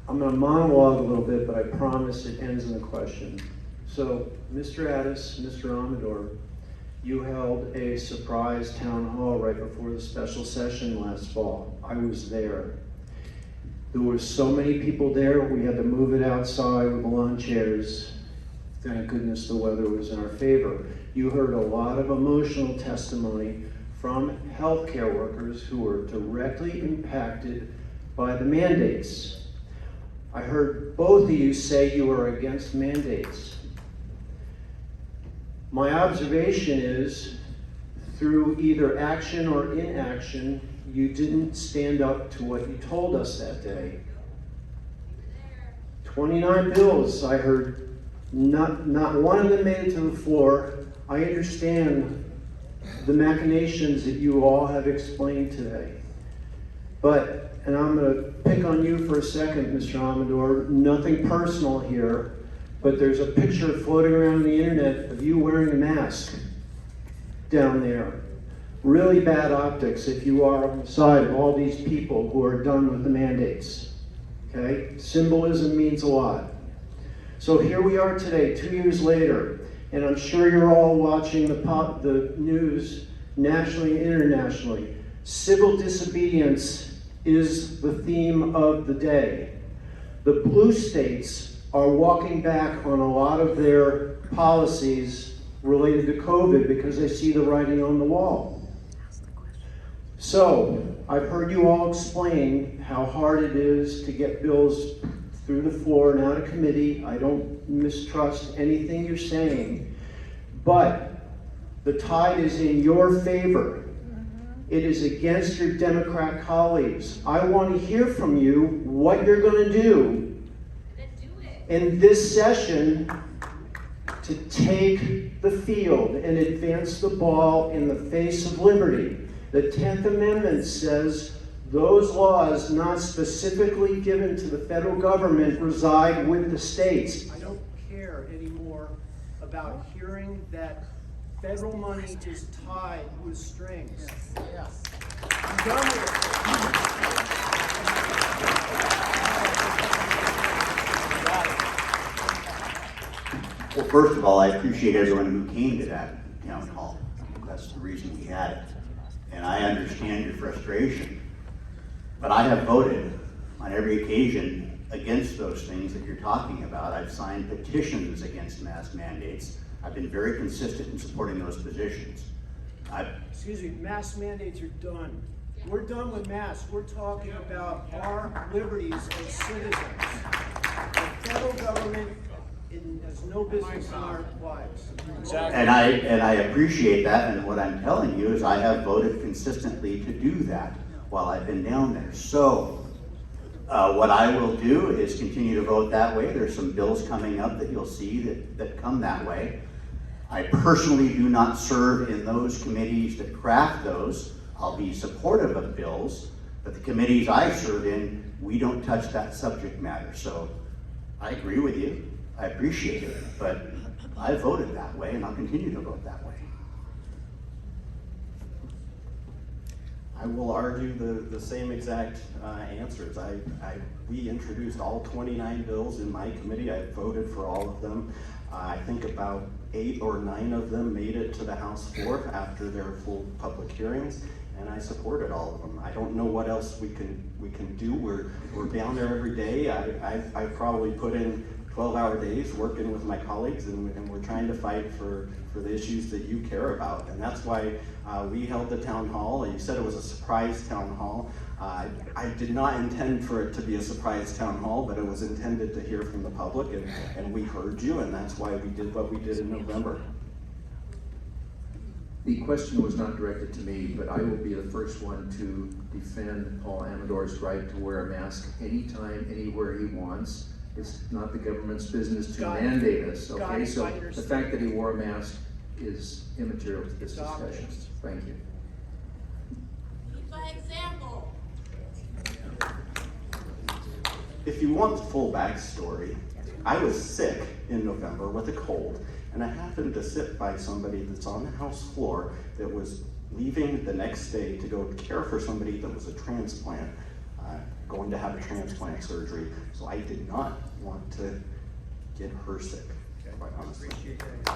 I'm going to monologue a little bit, but I promise it ends in a question. So, Mr. Addis, Mr. Amador, you held a surprise town hall right before the special session last fall. I was there. There were so many people there, we had to move it outside with lawn chairs. Thank goodness the weather was in our favor. You heard a lot of emotional testimony from healthcare workers who were directly impacted by the mandates. I heard both of you say you are against mandates. My observation is, through either action or inaction, you didn't stand up to what you told us that day. 29 bills, I heard, not one of them made it to the floor. I understand the machinations that you all have explained today. But, and I'm going to pick on you for a second, Mr. Amador, nothing personal here, but there's a picture floating around the internet of you wearing a mask down there. Really bad optics if you are on the side of all these people who are done with the mandates. Okay? Symbolism means a lot. So here we are today, 2 years later, and I'm sure you're all watching the news nationally and internationally. Civil disobedience is the theme of the day. The blue states are walking back on a lot of their policies related to COVID because they see the writing on the wall. So, I've heard you all explain how hard it is to get bills through the floor and out of committee. I don't mistrust anything you're saying, but the tide is in your favor. It is against your Democrat colleagues. I want to hear from you what you're going to do in this session to take the field and advance the ball in the face of liberty. The 10th Amendment says those laws not specifically given to the federal government reside with the states. I don't care anymore about hearing that federal money is tied with strings. Yes. I'm done with it. Well, first of all, I appreciate everyone who came to that town hall. That's the reason we had it. And I understand your frustration. But I have voted on every occasion against those things that you're talking about. I've signed petitions against mask mandates. I've been very consistent in supporting those positions. Excuse me, mask mandates are done. We're done with masks. We're talking about our liberties as citizens. The federal government has no business in our lives. Exactly. And I appreciate that, and what I'm telling you is I have voted consistently to do that while I've been down there. So what I will do is continue to vote that way. There's some bills coming up that you'll see that come that way. I personally do not serve in those committees that craft those. I'll be supportive of bills, but the committees I serve in, we don't touch that subject matter. So I agree with you. I appreciate it, but I voted that way and I'll continue to vote that way. I will argue the same exact answers. We introduced all 29 bills in my committee. I voted for all of them. I think about 8 or 9 of them made it to the House floor after their full public hearings, and I supported all of them. I don't know what else we can do. We're down there every day. I probably put in 12-hour days working with my colleagues, and we're trying to fight for the issues that you care about. And that's why we held the town hall. You said it was a surprise town hall. I did not intend for it to be a surprise town hall, but it was intended to hear from the public, and we heard you, and that's why we did what we did in November. The question was not directed to me, but I will be the first one to defend Paul Amador's right to wear a mask anytime, anywhere he wants. It's not the government's business to mandate us, okay? So the fact that he wore a mask is immaterial to this discussion. Thank you. By example. If you want the full backstory, I was sick in November with a cold, and I happened to sit by somebody that's on the House floor that was leaving the next day to go care for somebody that was a transplant. going to have a transplant surgery, so I did not want to get her sick, quite honestly. Appreciate that.